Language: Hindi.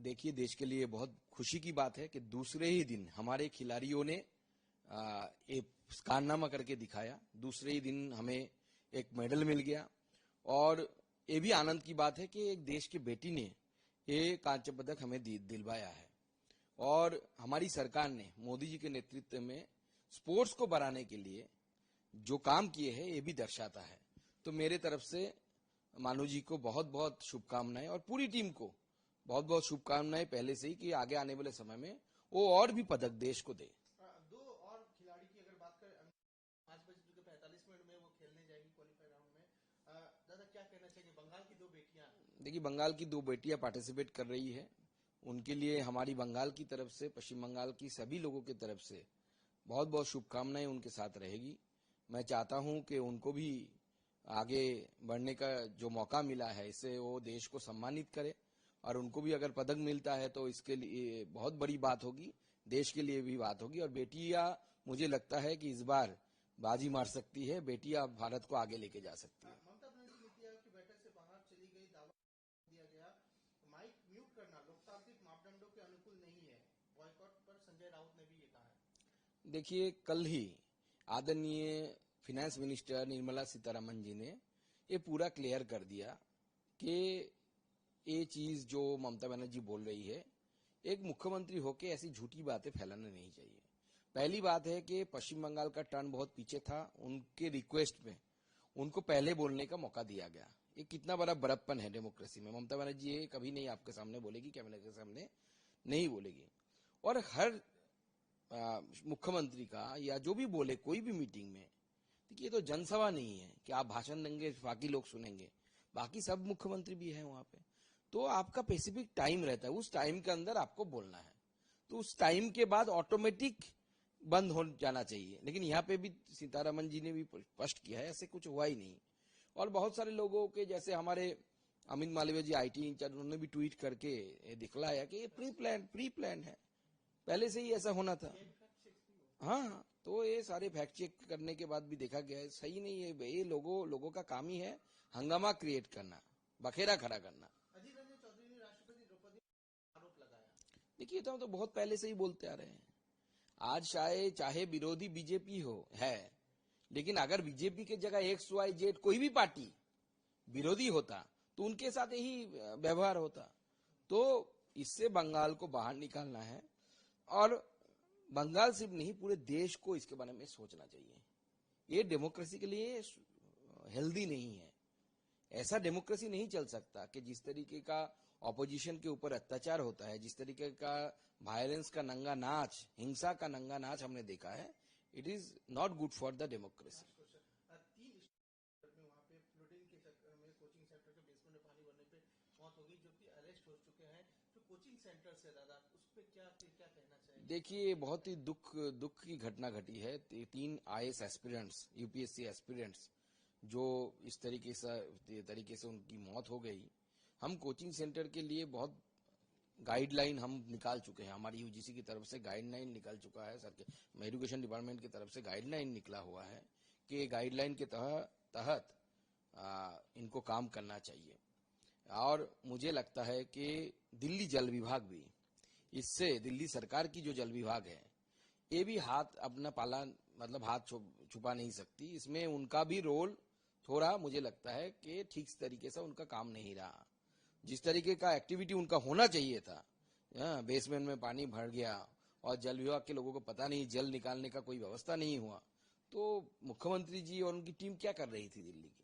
देखिए, देश के लिए बहुत खुशी की बात है कि दूसरे ही दिन हमारे खिलाड़ियों ने एक कारनामा करके दिखाया। दूसरे ही दिन हमें एक मेडल मिल गया और ये भी आनंद की बात है कि एक देश की बेटी ने ये कांस्य पदक हमें दिलवाया है। और हमारी सरकार ने मोदी जी के नेतृत्व में स्पोर्ट्स को बढ़ाने के लिए जो काम किए हैं ये भी दर्शाता है। तो मेरे तरफ से मानू जी को बहुत बहुत शुभकामनाएं और पूरी टीम को बहुत बहुत शुभकामनाएं पहले से ही कि आगे आने वाले समय में वो और भी पदक देश को दे। दो और खिलाड़ी की अगर बात करें, 5:45 में वो खेलने जाएंगी क्वालिफायर राउंड में। दादा क्या कहना चाहिए, बंगाल की दो बेटियां? देखिए, बंगाल की दो बेटियां पार्टिसिपेट कर रही है, उनके लिए हमारी बंगाल की तरफ से, पश्चिम बंगाल की सभी लोगों की तरफ से बहुत बहुत शुभकामनाएं उनके साथ रहेगी। मैं चाहता हूं कि उनको भी आगे बढ़ने का जो मौका मिला है इससे वो देश को सम्मानित करे और उनको भी अगर पदक मिलता है तो इसके लिए बहुत बड़ी बात होगी, देश के लिए भी बात होगी। और बेटियां, मुझे लगता है कि इस बार बाजी मार सकती है, बेटियां भारत को आगे लेके जा सकती है। ममता बनर्जी नीति आयोग की बैठक से बाहर चली गई, दावा दिया गया। माइक म्यूट करना लोकतांत्रिक मापदंडों के अनुकूल नहीं है, बॉयकॉट पर संजय राउत ने भी ये कहा है। देखिए, कल ही आदरणीय फाइनेंस मिनिस्टर निर्मला सीतारमण जी ने ये पूरा क्लियर कर दिया कि ये चीज जो ममता बनर्जी बोल रही है, एक मुख्यमंत्री होके ऐसी झूठी बातें फैलाना नहीं चाहिए। पहली बात है कि पश्चिम बंगाल का टर्न बहुत पीछे था, उनके रिक्वेस्ट में उनको पहले बोलने का मौका दिया गया। ये कितना बड़ा बड़प्पन है डेमोक्रेसी में। ममता बनर्जी ये कभी नहीं आपके सामने बोलेगी, कैमरे के सामने नहीं बोलेगी। और हर मुख्यमंत्री का या जो भी बोले कोई भी मीटिंग में, देखिए ये तो जनसभा नहीं है कि आप भाषण देंगे बाकी लोग सुनेंगे, बाकी सब मुख्यमंत्री भी हैं वहां पे। तो आपका स्पेसिफिक टाइम रहता है, उस टाइम के अंदर आपको बोलना है, तो उस टाइम के बाद ऑटोमेटिक बंद हो जाना चाहिए। लेकिन यहाँ पे भी सीतारमण जी ने भी स्पष्ट किया है ऐसे कुछ हुआ ही नहीं। और बहुत सारे लोगों के जैसे हमारे अमित मालवीय जी IT इंचार्ज, उन्होंने भी ट्वीट करके दिखलाया कि ये प्री प्लान है, पहले से ही ऐसा होना था। हाँ, तो ये सारे फैक्ट चेक करने के बाद भी देखा गया है सही नहीं है। ये लोगों का काम ही है हंगामा क्रिएट करना, बखेरा खड़ा करना। अधीर रंजन चौधरी ने राष्ट्रपति द्रौपदी आरोप लगाया। देखिए, तो बहुत पहले से ही बोलते आ रहे हैं। आज चाहे विरोधी बीजेपी है, लेकिन अगर बीजेपी के जगह XYZ कोई भी पार्टी विरोधी होता तो उनके साथ यही व्यवहार होता। तो इससे बंगाल को बाहर निकालना है और बंगाल सिर्फ नहीं, पूरे देश को इसके बारे में सोचना चाहिए। ये डेमोक्रेसी के लिए हेल्दी नहीं है। ऐसा डेमोक्रेसी नहीं चल सकता कि जिस तरीके का ऑपोजिशन के ऊपर अत्याचार होता है, जिस तरीके का वायलेंस का नंगा नाच, हिंसा का नंगा नाच हमने देखा है, it is not good for the democracy. वहाँ पे फ्लोटिंग के चक्कर में कोचिंग सेंटर के बेसमेंट में पानी भरने पे मौत हो गई, जो कि अरेस्ट हो चुके हैं जो कोचिंग सेंटर से। दादा उस पे क्या कहना चाहिए? देखिए, बहुत ही दुख की घटना घटी है। 3 IAS एस्पिरेंट्स, UPSC एस्पिरेंट्स जो इस तरीके से उनकी मौत हो गई। हम कोचिंग सेंटर के लिए बहुत गाइडलाइन हम निकाल चुके हैं, हमारी UGC की तरफ से गाइडलाइन निकल चुका है, सर के एजुकेशन डिपार्टमेंट की तरफ से गाइडलाइन निकला हुआ है कि गाइडलाइन के तहत इनको काम करना चाहिए। और मुझे लगता है कि दिल्ली जल विभाग भी इससे, दिल्ली सरकार की जो जल विभाग है ये भी हाथ अपना हाथ छुपा नहीं सकती। इसमें उनका भी रोल थोड़ा मुझे लगता है कि ठीक तरीके से उनका काम नहीं रहा। जिस तरीके का एक्टिविटी उनका होना चाहिए था, बेसमेंट में पानी भर गया और जल विभाग के लोगों को पता नहीं, जल निकालने का कोई व्यवस्था नहीं हुआ, तो मुख्यमंत्री जी और उनकी टीम क्या कर रही थी दिल्ली की?